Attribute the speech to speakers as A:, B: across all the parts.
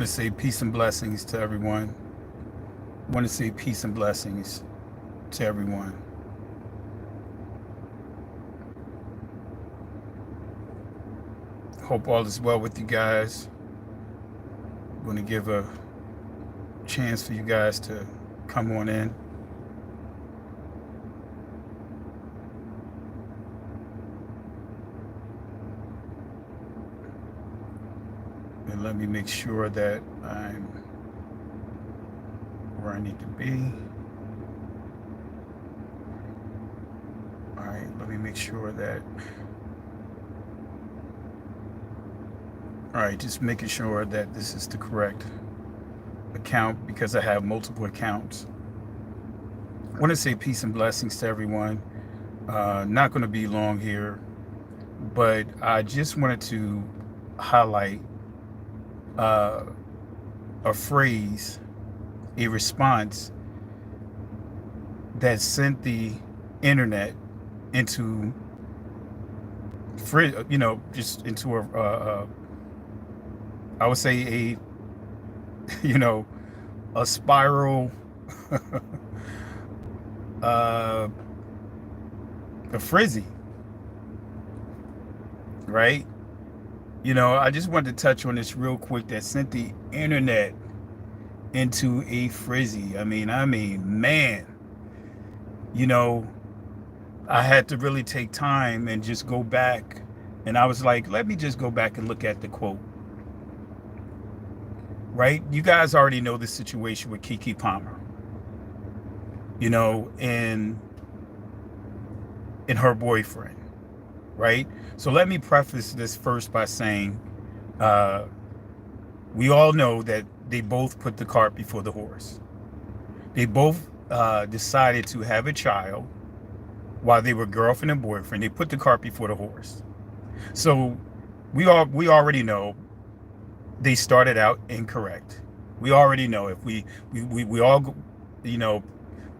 A: To say peace and blessings to everyone. Want to say peace and blessings to everyone. Hope all is well with you guys. Going to give a chance for you guys to come on in. And let me make sure that I'm where I need to be. All right, let me make sure that. All right, just making sure that this is the correct account because I have multiple accounts. I want to say peace and blessings to everyone. Not going to be long here, but I just wanted to highlight uh, a phrase, a response that sent the internet into, just into I would say you know, a spiral, uh, a frizzy, right? I just wanted to touch on this real quick that sent the internet into a frizzy. Man, you know, I had to really take time and just go back. And I was like, let me just go back and look at the quote, right? You guys already know the situation with Keke Palmer, and her boyfriend, right? So let me preface this first by saying, uh, we all know that they both put the cart before the horse. They both decided to have a child while they were girlfriend and boyfriend. They put the cart before the horse. So we already know they started out incorrect. We already know if we all, you know,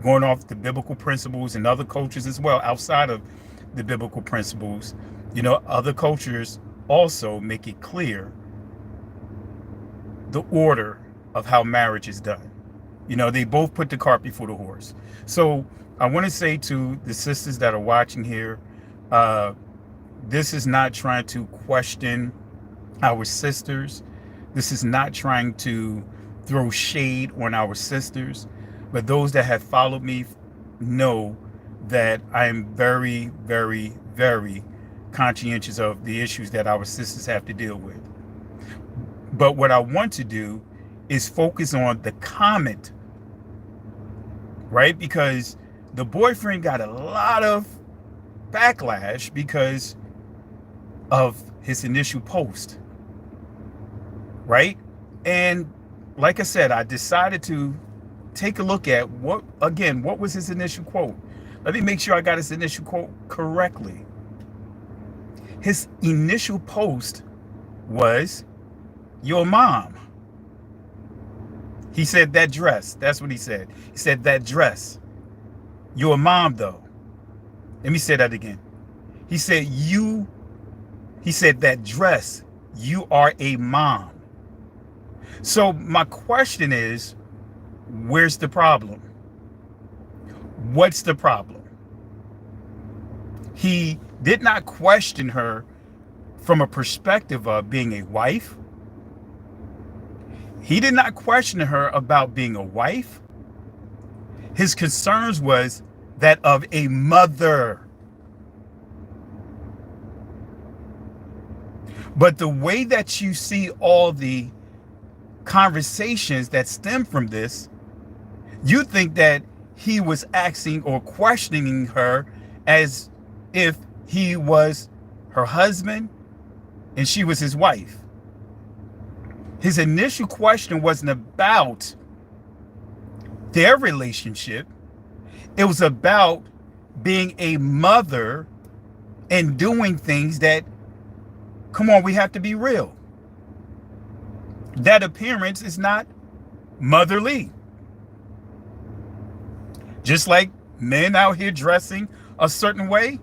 A: going off the biblical principles and other cultures as well, outside of the biblical principles, other cultures also make it clear the order of how marriage is done. They both put the cart before the horse. So I want to say to the sisters that are watching here, uh, this is not trying to question our sisters. This is not trying to throw shade on our sisters. But those that have followed me know that I am very, very, very conscientious of the issues that our sisters have to deal with. But what I want to do is focus on the comment, right? Because the boyfriend got a lot of backlash because of his initial post, right? And like I said, I decided to take a look at what was his initial quote. Let me make sure I got his initial quote correctly. His initial post was, "Your mom." He said that dress. That's what he said. He said that dress. "Your mom, though." Let me say that again. He said that dress. You are a mom. So my question is, where's the problem? What's the problem? He did not question her from a perspective of being a wife. He did not question her about being a wife. His concerns was that of a mother. But the way that you see all the conversations that stem from this, you think that he was asking or questioning her as if he was her husband and she was his wife. His initial question wasn't about their relationship. It was about being a mother and doing things that, come on, we have to be real. That appearance is not motherly. Just like men out here dressing a certain way,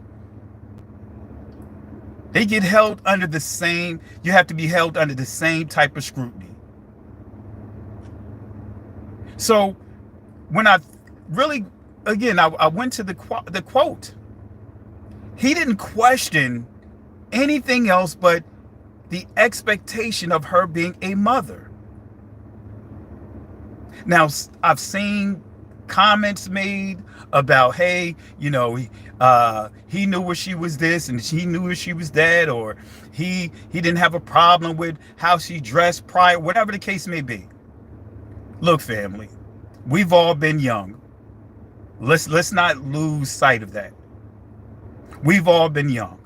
A: they get held under the same, you have to be held under the same type of scrutiny. So when I really, again, I went to the quote. He didn't question anything else but the expectation of her being a mother. Now, I've seen comments made about, hey, he knew where she was this and she knew where she was that, or he didn't have a problem with how she dressed prior, whatever the case may be. Look, family, we've all been young. Let's not lose sight of that. We've all been young.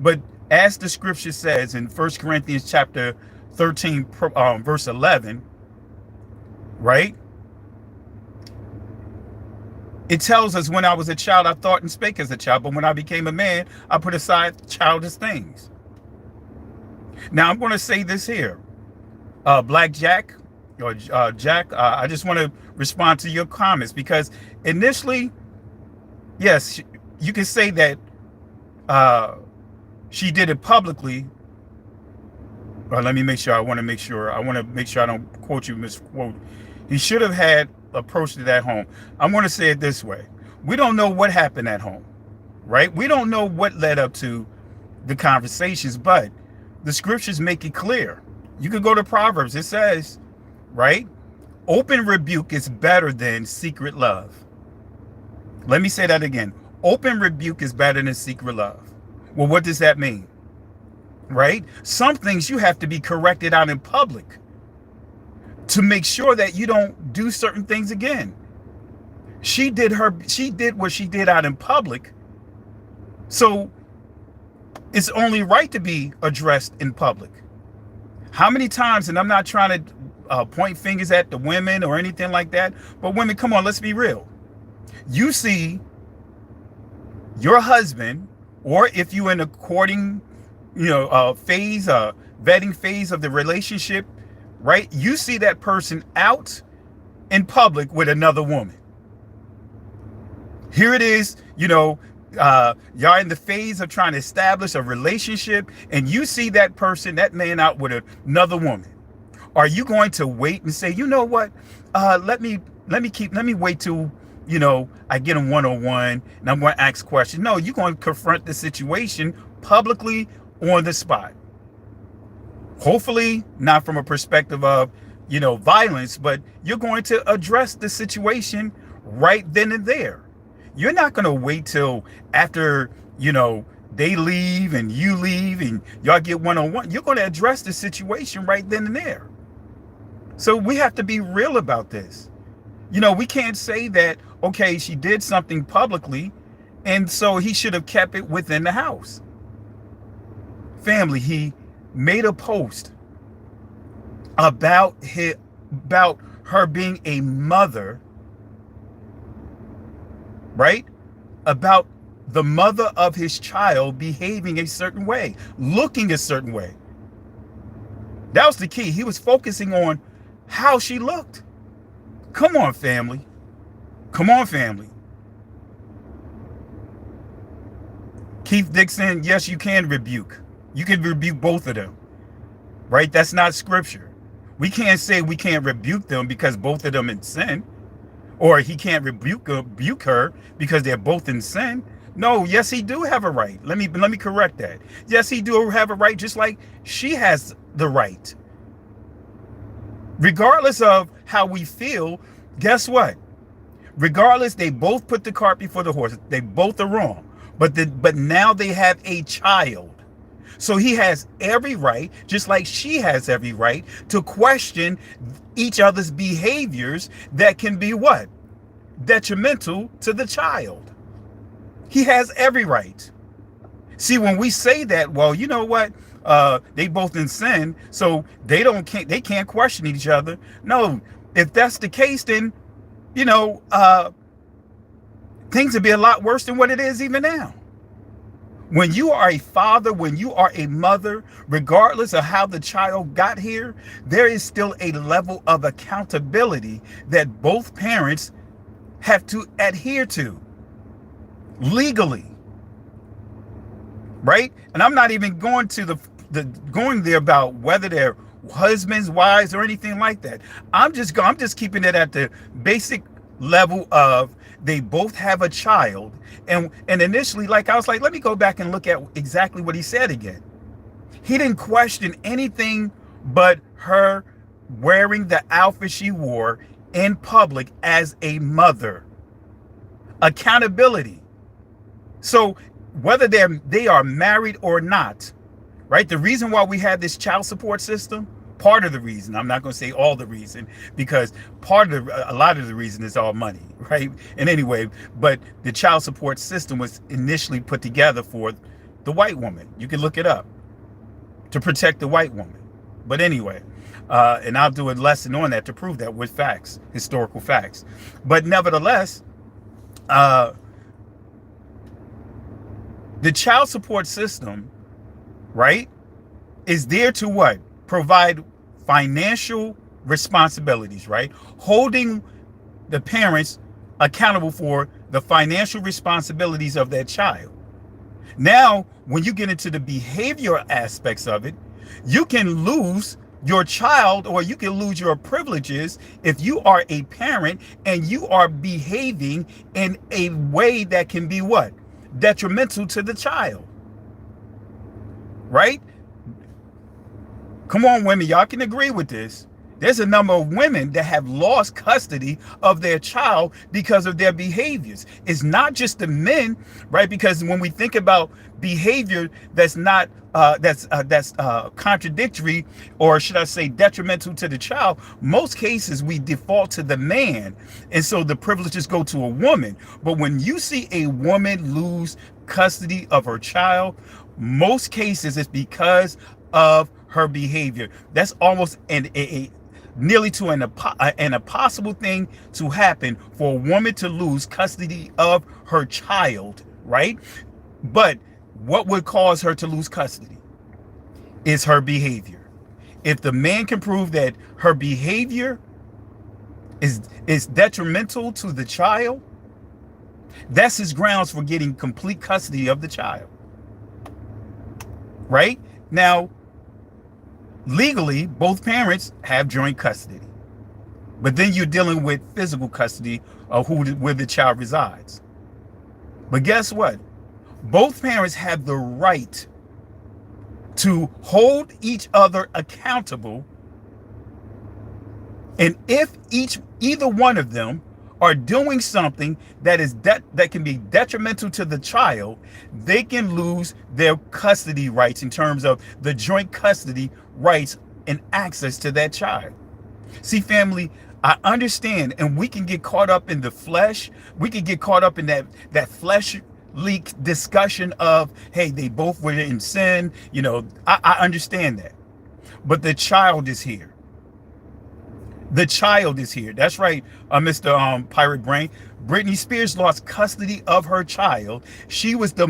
A: But as the scripture says in 1 Corinthians chapter 13, verse 11, right? It tells us, when I was a child, I thought and spake as a child, but when I became a man, I put aside childish things. Now, I'm going to say this here. Black Jack, or Jack, I just want to respond to your comments, because initially, yes, you can say that she did it publicly. Let me make sure. I want to make sure I don't quote you, misquote. He should have had approached it at home. I'm going to say it this way. We don't know what happened at home, right? We don't know what led up to the conversations, but the scriptures make it clear. You can go to Proverbs. It says, right? Open rebuke is better than secret love. Let me say that again. Open rebuke is better than secret love. Well, what does that mean? Right? Some things you have to be corrected out in public to make sure that you don't do certain things again. She did what she did out in public. So it's only right to be addressed in public. How many times, and I'm not trying to point fingers at the women or anything like that, but women, come on, let's be real. You see your husband, or if you're in a courting, phase, vetting phase of the relationship, right? You see that person out in public with another woman. Here it is, y'all in the phase of trying to establish a relationship, and you see that person, that man, out with another woman. Are you going to wait and say, you know what? Let me wait till, I get him one-on-one and I'm going to ask questions. No, you're going to confront the situation publicly on the spot. Hopefully not from a perspective of, violence, but you're going to address the situation right then and there. You're not going to wait till after, they leave and you leave and y'all get one-on-one. You're going to address the situation right then and there. So we have to be real about this. We can't say that, okay, she did something publicly, and so he should have kept it within the house. Family, he made a post about her being a mother, right? About the mother of his child behaving a certain way, looking a certain way. That was the key. He was focusing on how she looked. Come on, family. Come on, family. Keith Dixon, yes, you can rebuke. You can rebuke both of them, right? That's not scripture. We can't say we can't rebuke them because both of them in sin, or he can't rebuke her because they're both in sin. No, yes, he do have a right. Let me correct that. Yes, he do have a right, just like she has the right. Regardless of how we feel, guess what? Regardless, they both put the cart before the horse. They both are wrong. But now they have a child. So he has every right, just like she has every right, to question each other's behaviors that can be what? Detrimental to the child. He has every right. See, when we say that, well, you know what? They both in sin, so they can't question each other. No, if that's the case, then things would be a lot worse than what it is even now. When you are a father, when you are a mother, regardless of how the child got here, there is still a level of accountability that both parents have to adhere to legally, right? And I'm not even going to going there about whether they're husbands, wives, or anything like that. I'm just keeping it at the basic level of they both have a child. And initially, like I was like, let me go back and look at exactly what he said again. He didn't question anything but her wearing the outfit she wore in public as a mother. Accountability. So whether they are married or not, right? The reason why we have this child support system, part of the reason, I'm not going to say all the reason, because a lot of the reason is all money, right? And anyway, but the child support system was initially put together for the white woman. You can look it up, to protect the white woman. But anyway, and I'll do a lesson on that to prove that with facts, historical facts. But nevertheless, the child support system, right, is there to what? Provide financial responsibilities, right? Holding the parents accountable for the financial responsibilities of that child. Now, when you get into the behavioral aspects of it, you can lose your child, or you can lose your privileges if you are a parent and you are behaving in a way that can be what? Detrimental to the child. Right? Come on, women, y'all can agree with this. There's a number of women that have lost custody of their child because of their behaviors. It's not just the men, right? Because when we think about behavior that's not that's contradictory, or should I say detrimental to the child, most cases we default to the man, and so the privileges go to a woman. But when you see a woman lose custody of her child, most cases it's because of her behavior. That's almost nearly to an impossible thing to happen for a woman to lose custody of her child, right? But what would cause her to lose custody is her behavior. If the man can prove that her behavior is detrimental to the child, that's his grounds for getting complete custody of the child. Right? Now, legally, both parents have joint custody. But then you're dealing with physical custody of where the child resides. But guess what? Both parents have the right to hold each other accountable. And if either one of them are doing something that can be detrimental to the child, they can lose their custody rights in terms of the joint custody rights and access to that child. See, family, I understand, and we can get caught up in the flesh. We can get caught up in that fleshly discussion of, hey, they both were in sin. You know, I understand that. But the child is here. The child is here. That's right, Mr. Pirate Brain. Britney Spears lost custody of her child. She was the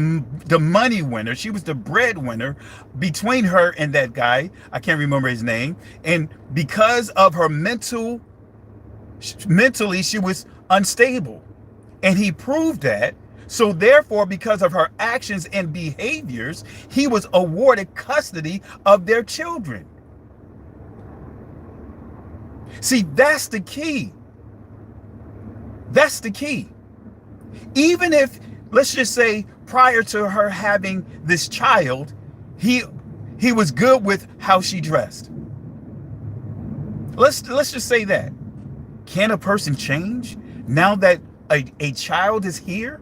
A: money winner. She was the breadwinner between her and that guy. I can't remember his name. And because of her mentally, she was unstable. And he proved that. So therefore, because of her actions and behaviors, he was awarded custody of their children. See, that's the key. That's the key. Even if, let's just say, prior to her having this child, he was good with how she dressed. Let's just say that. Can a person change now that a child is here?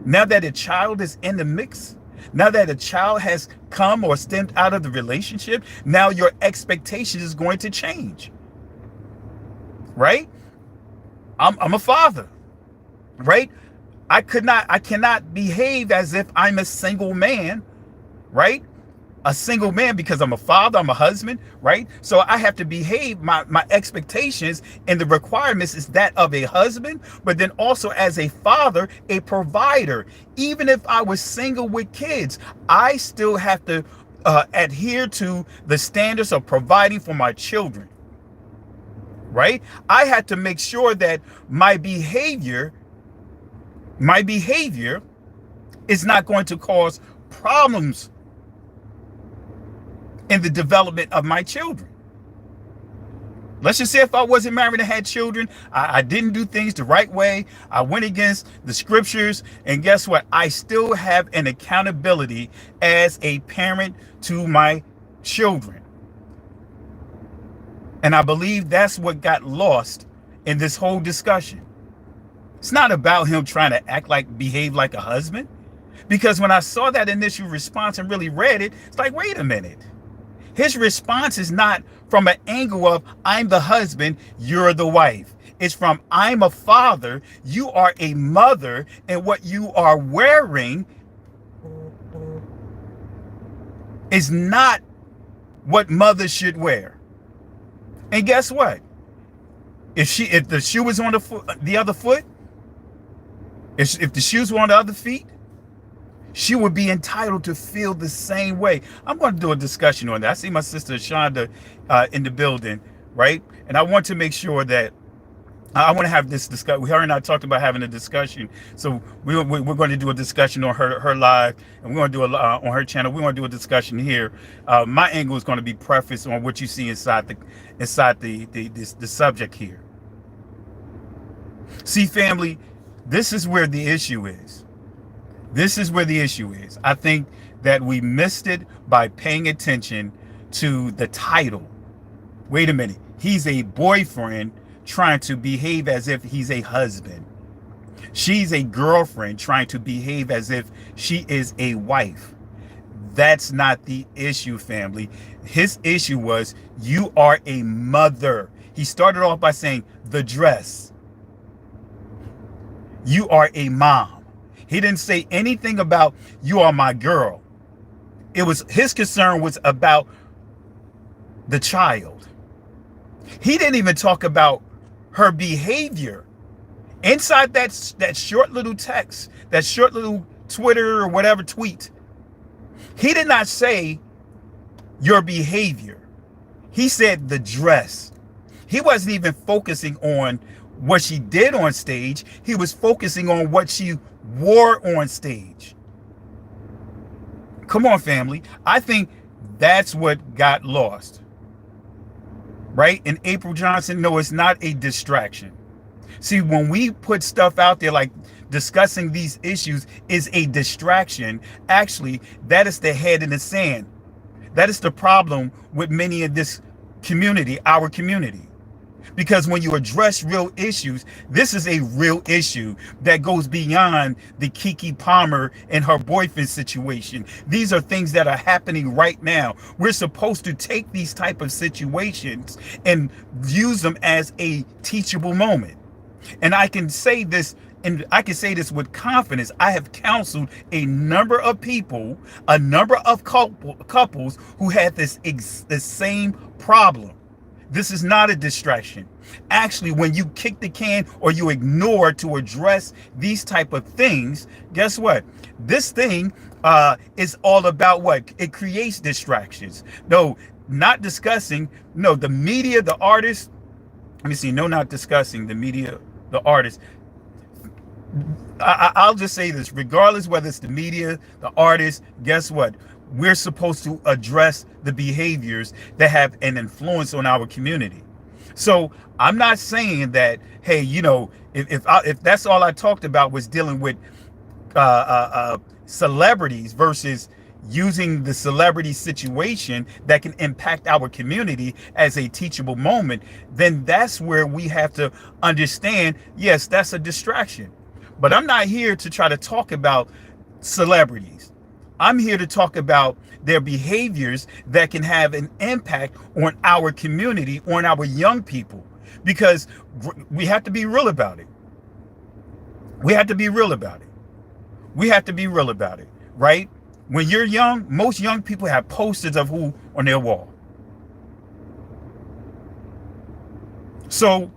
A: Now that a child is in the mix? Now that a child has come or stemmed out of the relationship, now your expectation is going to change. Right? I'm a father, right? I cannot behave as if I'm a single man, right? A single man, because I'm a father, I'm a husband, right? So I have to behave, my expectations and the requirements is that of a husband, but then also as a father, a provider. Even if I was single with kids, I still have to adhere to the standards of providing for my children. Right? I had to make sure that my behavior is not going to cause problems in the development of my children. Let's just say if I wasn't married and had children, I didn't do things the right way. I went against the scriptures. And guess what? I still have an accountability as a parent to my children. And I believe that's what got lost in this whole discussion. It's not about him trying to behave like a husband. Because when I saw that initial response and really read it, it's like, wait a minute. His response is not from an angle of, I'm the husband, you're the wife. It's from, I'm a father, you are a mother, and what you are wearing is not what mothers should wear. And guess what? If the shoe was on the other foot, if the shoes were on the other feet, she would be entitled to feel the same way. I'm going to do a discussion on that. I see my sister Shonda in the building, right? And I want to make sure that I want to have this discussion. Her and I talked about having a discussion, so we're going to do a discussion on her live, and we're going to do on her channel. We're going to do a discussion here. My angle is going to be prefaced on what you see inside the subject here. See, family, this is where the issue is. This is where the issue is. I think that we missed it by paying attention to the title. Wait a minute. He's a boyfriend trying to behave as if he's a husband. She's a girlfriend trying to behave as if she is a wife. That's not the issue, family. His issue was, you are a mother. He started off by saying, the dress. You are a mom. He didn't say anything about, you are my girl. His concern was about the child. He didn't even talk about her behavior. Inside that short little text, that short little Twitter or whatever tweet, he did not say your behavior. He said the dress. He wasn't even focusing on what she did on stage. He was focusing on what she wore on stage. Come on, family. I think that's what got lost. Right? And April Johnson, no, it's not a distraction. See, when we put stuff out there like discussing these issues is a distraction, actually, that is the head in the sand. That is the problem with many of this community, our community. Because when you address real issues, this is a real issue that goes beyond the Keke Palmer and her boyfriend situation. These are things that are happening right now. We're supposed to take these type of situations and use them as a teachable moment. And I can say this, and I can say this with confidence. I have counseled a number of people, a number of couples who had the same problem. This is not a distraction. Actually, when you kick the can or you ignore to address these type of things, guess what? This thing is all about what? It creates distractions. No, not discussing. No, the media, the artists. Let me see. No, not discussing the media, the artists. I'll just say this, regardless whether it's the media, the artists, guess what? We're supposed to address the behaviors that have an influence on our community. So I'm not saying that, hey, you know, if that's all I talked about was dealing with celebrities versus using the celebrity situation that can impact our community as a teachable moment, then that's where we have to understand, yes, that's a distraction. But I'm not here to try to talk about celebrities. I'm here to talk about their behaviors that can have an impact on our community, on our young people, because we have to be real about it. We have to be real about it. We have to be real about it, right? When you're young, most young people have posters of who on their wall. So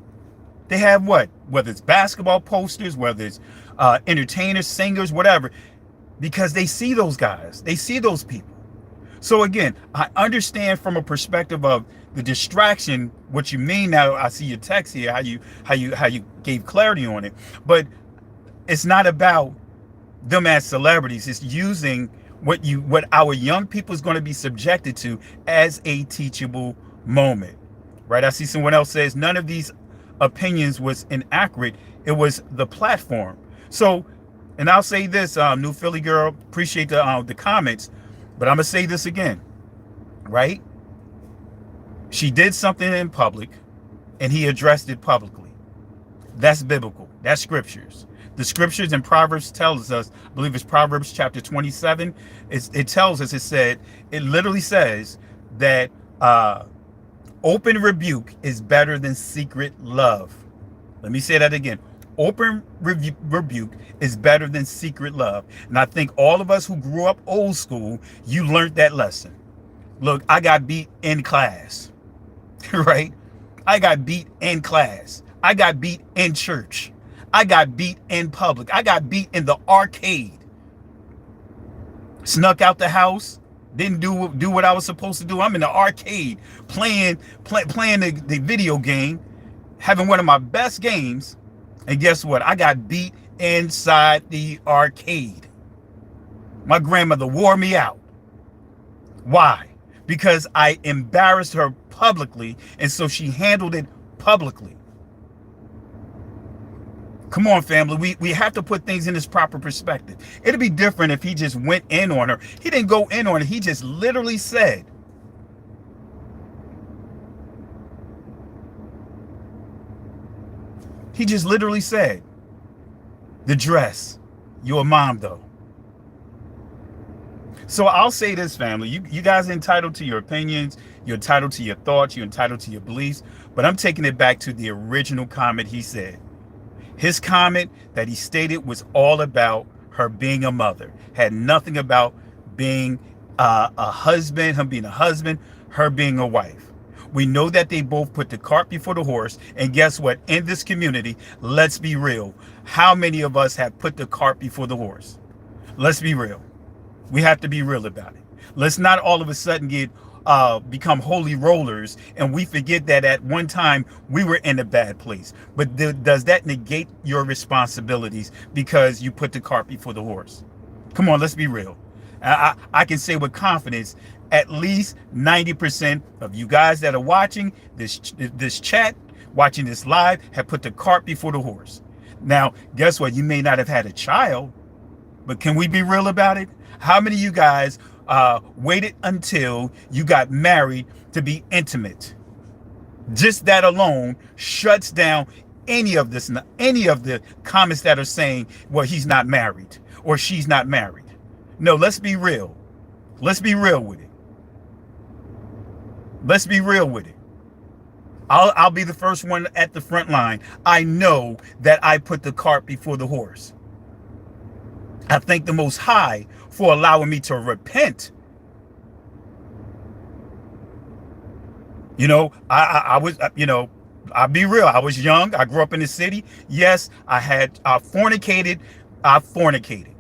A: they have what? Whether it's basketball posters, whether it's entertainers, singers, whatever, because they see those guys, they see those people. So again, I understand from a perspective of the distraction what you mean. Now I see your text here, how you gave clarity on it, but it's not about them as celebrities. It's using what our young people is going to be subjected to as a teachable moment. right? I see someone else says none of these opinions was inaccurate. It was the platform. So, and I'll say this, New Philly girl, appreciate the comments, but I'm gonna say this again, right? She did something in public, and he addressed it publicly. That's biblical. That's scriptures. The scriptures in Proverbs tells us, I believe it's Proverbs chapter 27. It tells us, it literally says that open rebuke is better than secret love. Let me say that again. Open rebuke is better than secret love. And I think all of us who grew up old school, you learned that lesson. Look, I got beat in class, right? I got beat in class. I got beat in church. I got beat in public. I got beat in the arcade. Snuck out the house. Didn't do what I was supposed to do. I'm in the arcade playing the video game, having one of my best games. And guess what? I got beat inside the arcade. My grandmother wore me out. Why? Because I embarrassed her publicly, and so she handled it publicly. Come on, family. We have to put things in its proper perspective. It'd be different if he just went in on her. He didn't go in on her. He just literally said, the dress, you're a mom though. So I'll say this, family, you guys are entitled to your opinions, you're entitled to your thoughts, you're entitled to your beliefs, but I'm taking it back to the original comment he said. His comment that he stated was all about her being a mother, had nothing about being a husband, him being a husband, her being a wife. We know that they both put the cart before the horse. And guess what? In this community, let's be real. How many of us have put the cart before the horse? Let's be real. We have to be real about it. Let's not all of a sudden become holy rollers and we forget that at one time we were in a bad place. But does that negate your responsibilities because you put the cart before the horse? Come on, let's be real. I can say with confidence, at least 90% of you guys that are watching this chat, watching this live, have put the cart before the horse. Now, guess what? You may not have had a child, but can we be real about it? How many of you guys waited until you got married to be intimate? Just that alone shuts down any of the comments that are saying, well, he's not married or she's not married. No, let's be real. Let's be real with it. Let's be real with it. I'll be the first one at the front line. I know that I put the cart before the horse. I thank the Most High for allowing me to repent. You know, I was, I'll be real. I was young. I grew up in the city. Yes, I fornicated. I fornicated.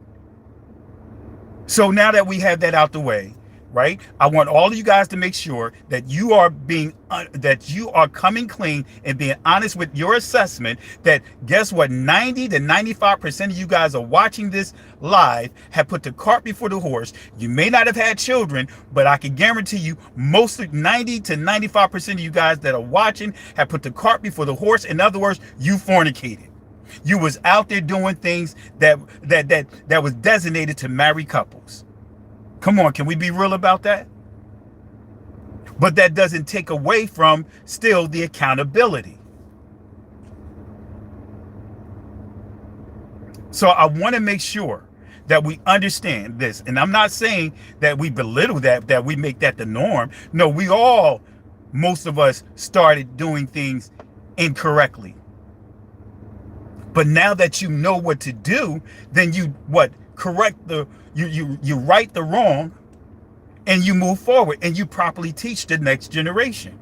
A: So now that we have that out the way, right? I want all of you guys to make sure that you are coming clean and being honest with your assessment. That guess what? 90 to 95% of you guys are watching this live have put the cart before the horse. You may not have had children, but I can guarantee you, most of 90 to 95% of you guys that are watching have put the cart before the horse. In other words, you fornicated. You was out there doing things that was designated to married couples. Come on, can we be real about that? But that doesn't take away from still the accountability. So I want to make sure that we understand this. And I'm not saying that we belittle that we make that the norm. No, most of us started doing things incorrectly. But now that you know what to do, then you you right the wrong and you move forward and you properly teach the next generation.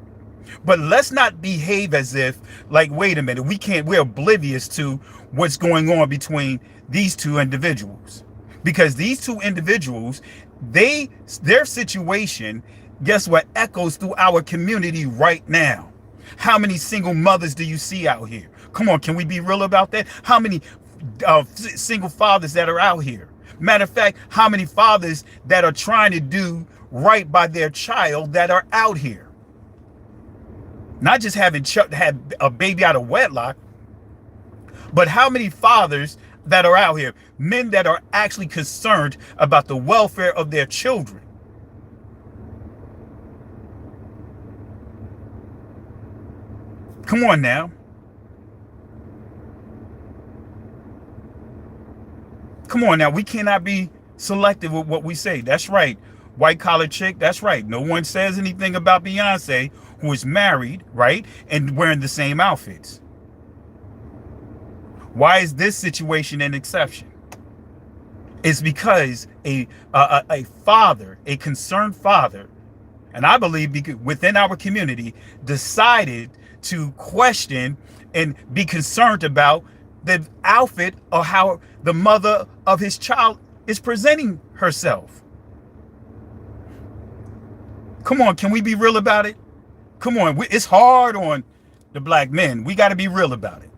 A: But let's not behave as if, like, wait a minute, we're oblivious to what's going on between these two individuals. Because these two individuals, their situation, guess what, echoes through our community right now. How many single mothers do you see out here? Come on, can we be real about that? How many single fathers that are out here? Matter of fact, how many fathers that are trying to do right by their child that are out here? Not just had a baby out of wedlock, but how many fathers that are out here, men that are actually concerned about the welfare of their children. Come on now. Come on now. We cannot be selective with what we say. That's right. White collar chick. That's right. No one says anything about Beyonce, who is married, right? And wearing the same outfits. Why is this situation an exception? It's because a father, a concerned father, and I believe within our community, decided to question and be concerned about the outfit or how the mother of his child is presenting herself. Come on, can we be real about it? Come on, it's hard on the black men. We got to be real about it.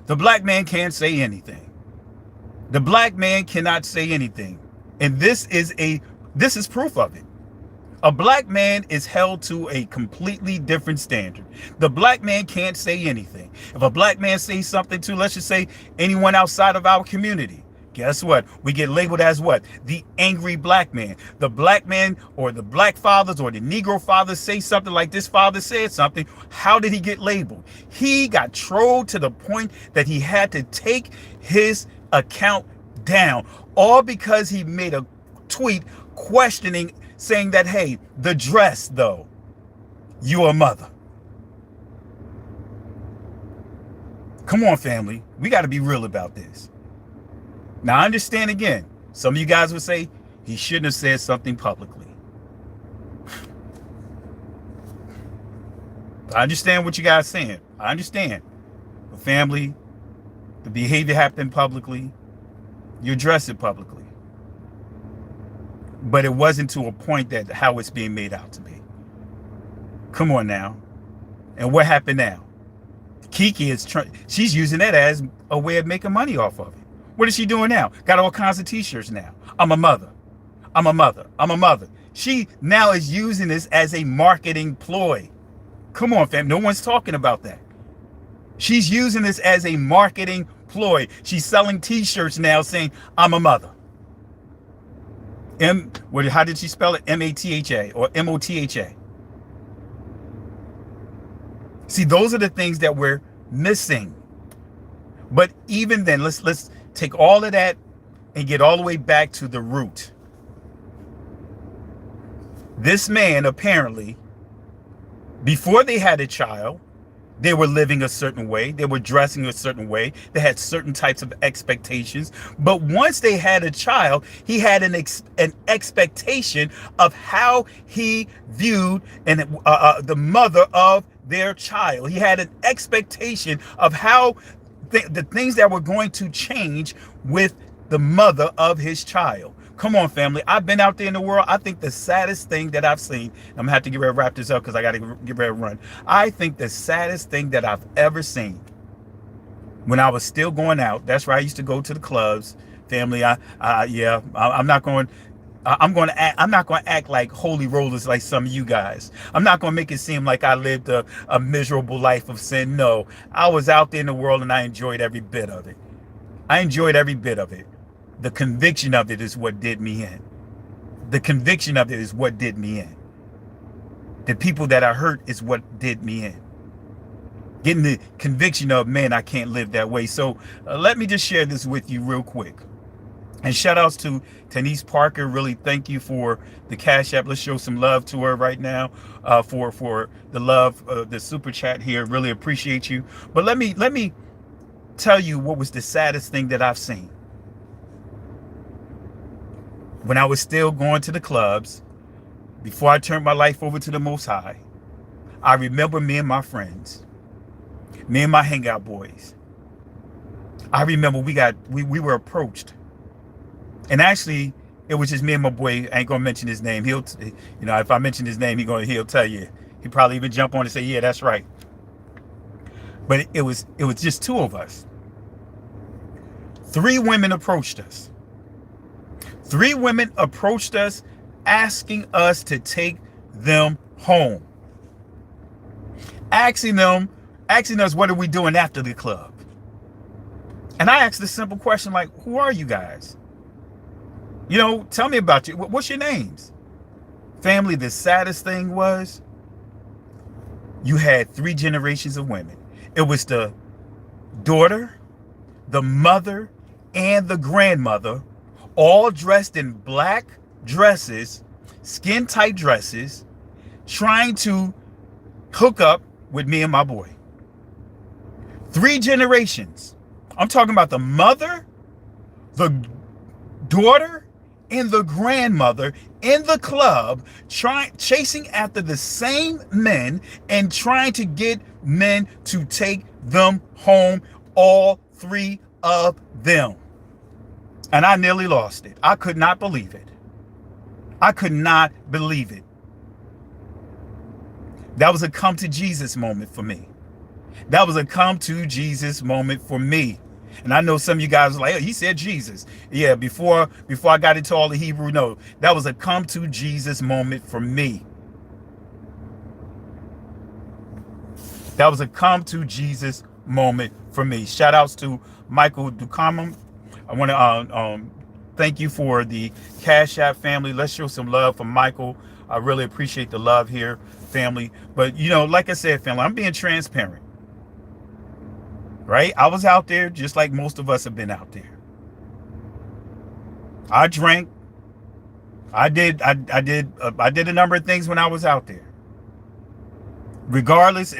A: The black man can't say anything. The black man cannot say anything. And this is proof of it. A black man is held to a completely different standard. The black man can't say anything. If a black man says something to, let's just say, anyone outside of our community, guess what? We get labeled as what? The angry black man. The black man or the black fathers or the Negro fathers say something like this father said something. How did he get labeled? He got trolled to the point that he had to take his account down, all because he made a tweet questioning, saying that, hey, the dress though, you're a mother. Come on, family. We got to be real about this. Now, I understand again, some of you guys would say he shouldn't have said something publicly. I understand what you guys are saying. I understand. The family, the behavior happened publicly. You address it publicly. But it wasn't to a point that how it's being made out to be. Come on now. And what happened now? Kiki she's using that as a way of making money off of it. What is she doing now? Got all kinds of t-shirts now. I'm a mother. I'm a mother. I'm a mother. She now is using this as a marketing ploy. Come on, fam. No one's talking about that. She's using this as a marketing ploy. She's selling t-shirts now saying, I'm a mother. How did she spell it? M-A-T-H-A or M-O-T-H-A. See, those are the things that we're missing. But even then, let's take all of that and get all the way back to the root. This man, apparently, before they had a child, they were living a certain way. They were dressing a certain way. They had certain types of expectations. But once they had a child, he had an expectation of how he viewed the mother of their child. He had an expectation of how the things that were going to change with the mother of his child. Come on, family. I've been out there in the world. I think the saddest thing that I've seen, I'm going to have to get ready to wrap this up because I got to get ready to run. I think the saddest thing that I've ever seen when I was still going out, that's where I used to go to the clubs, family. I'm not going to act like holy rollers like some of you guys. I'm not going to make it seem like I lived a miserable life of sin. No, I was out there in the world and I enjoyed every bit of it. I enjoyed every bit of it. The conviction of it is what did me in. The conviction of it is what did me in. The people that I hurt is what did me in. Getting the conviction of, man, I can't live that way. So let me just share this with you real quick. And shout outs to Tanise Parker. Really thank you for the Cash App. Let's show some love to her right now for the love, the super chat here. Really appreciate you. But let me tell you what was the saddest thing that I've seen. When I was still going to the clubs, before I turned my life over to the Most High, I remember me and my friends, me and my hangout boys. I remember we were approached. And actually, it was just me and my boy. I ain't gonna mention his name. If I mention his name, he'll tell you. He probably even jump on and say, yeah, that's right. But it was just two of us. 3 women approached us. 3 women approached us asking us to take them home. asking us, what are we doing after the club? And I asked this simple question, like, who are you guys? You know, tell me about you. What's your names? Family, the saddest thing was you had 3 generations of women. It was the daughter, the mother, and the grandmother, all dressed in black dresses, skin tight dresses, trying to hook up with me and my boy. 3 generations. I'm talking about the mother, the daughter, and the grandmother in the club, chasing after the same men and trying to get men to take them home, all 3 of them. And I nearly lost it. I could not believe it. I could not believe it. That was a come to Jesus moment for me. That was a come to Jesus moment for me. And I know some of you guys are like, oh, he said Jesus. Yeah, before I got into all the Hebrew, no, that was a come to Jesus moment for me. That was a come to Jesus moment for me. Shout outs to Michael Ducommun. I want to thank you for the Cash App family. Let's show some love for Michael. I really appreciate the love here, family. But, you know, like I said, family, I'm being transparent. Right? I was out there just like most of us have been out there. I drank. I did a number of things when I was out there. Regardless,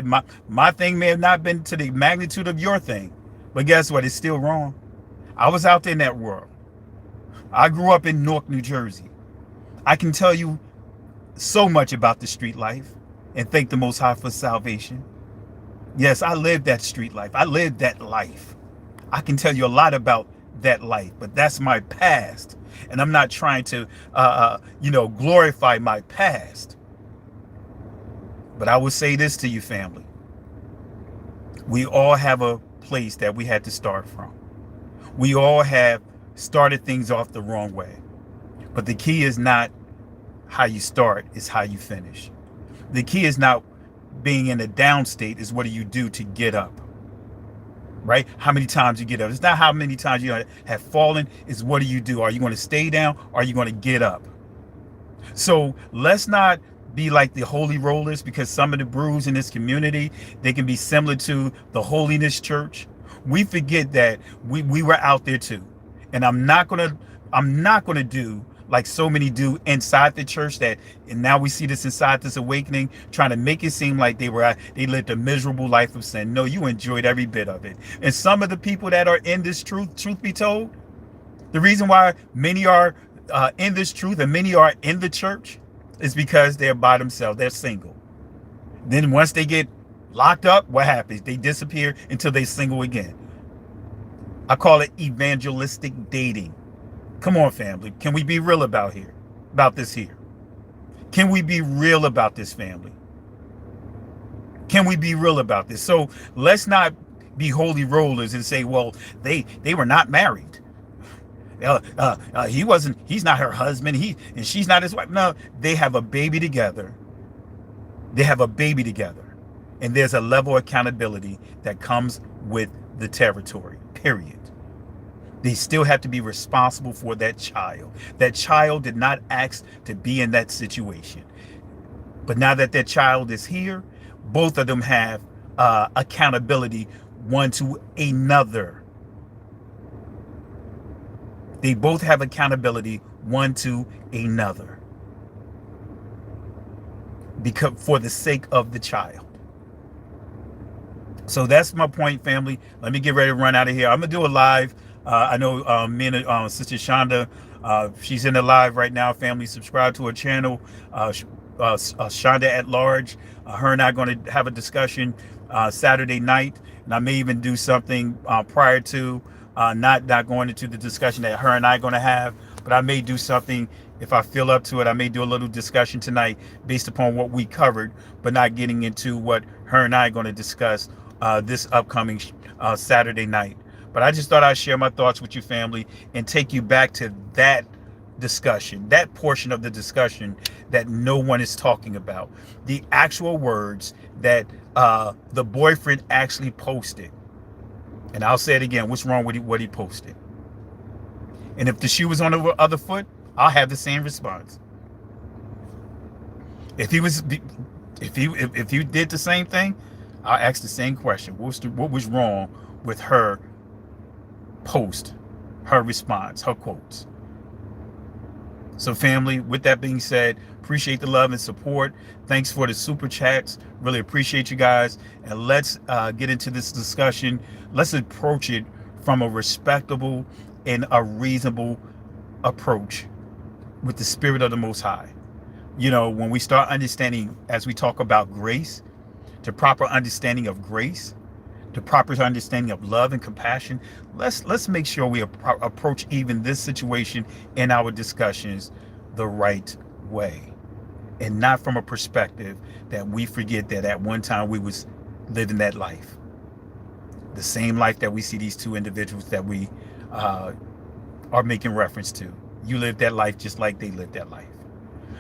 A: my thing may have not been to the magnitude of your thing, but guess what? It's still wrong. I was out there in that world. I grew up in Newark, New Jersey. I can tell you so much about the street life and thank the Most High for salvation. Yes, I lived that street life. I lived that life. I can tell you a lot about that life, but that's my past. And I'm not trying to, glorify my past. But I will say this to you, family. We all have a place that we had to start from. We all have started things off the wrong way. But the key is not how you start, it's how you finish. The key is not being in a down state, is what do you do to get up, right? How many times you get up. It's not how many times you have fallen, it's what do you do? Are you going to stay down or are you going to get up? So let's not be like the holy rollers, because some of the brews in this community, they can be similar to the holiness church. We forget that we were out there too. And I'm not gonna do like so many do inside the church, and now we see this inside this awakening, trying to make it seem like they lived a miserable life of sin. No, you enjoyed every bit of it. And some of the people that are in this truth be told, the reason why many are in this truth and many are in the church is because they're by themselves. They're single. Then once they get locked up, what happens? They disappear until they single again. I call it evangelistic dating. Come on, family. Can we be real about this here? Can we be real about this, family? Can we be real about this? So let's not be holy rollers and say, well, they were not married. He's not her husband. And she's not his wife. No, they have a baby together. They have a baby together. And there's a level of accountability that comes with the territory, period. They still have to be responsible for that child. That child did not ask to be in that situation. But now that that child is here, both of them have accountability one to another. They both have accountability one to another. Because for the sake of the child. So that's my point, family. Let me get ready to run out of here. I'm going to do a live. I know me and Sister Shonda, she's in the live right now. Family, subscribe to her channel, Shonda at Large. Her and I are going to have a discussion Saturday night. And I may even do something prior to, not going into the discussion that her and I are going to have. But I may do something if I feel up to it. I may do a little discussion tonight based upon what we covered, but not getting into what her and I are going to discuss this upcoming Saturday night. But I just thought I'd share my thoughts with you, family, and take you back to that discussion, that portion of the discussion that no one is talking about, the actual words that the boyfriend actually posted. And I'll say it again, what's wrong with what he posted? And if the shoe was on the other foot, I'll have the same response. If he did the same thing, I'll ask the same question. What was wrong with her post, her response, her quotes? So family, with that being said, appreciate the love and support. Thanks for the super chats. Really appreciate you guys. And let's get into this discussion. Let's approach it from a respectable and a reasonable approach with the spirit of the Most High. You know, when we start understanding, as we talk about grace, the proper understanding of grace, the proper understanding of love and compassion, let's make sure we approach even this situation in our discussions the right way, and not from a perspective that we forget that at one time we was living that life, the same life that we see these two individuals that we are making reference to. You lived that life just like they lived that life.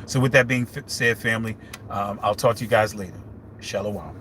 A: So with that being said, family, I'll talk to you guys later. Shalom.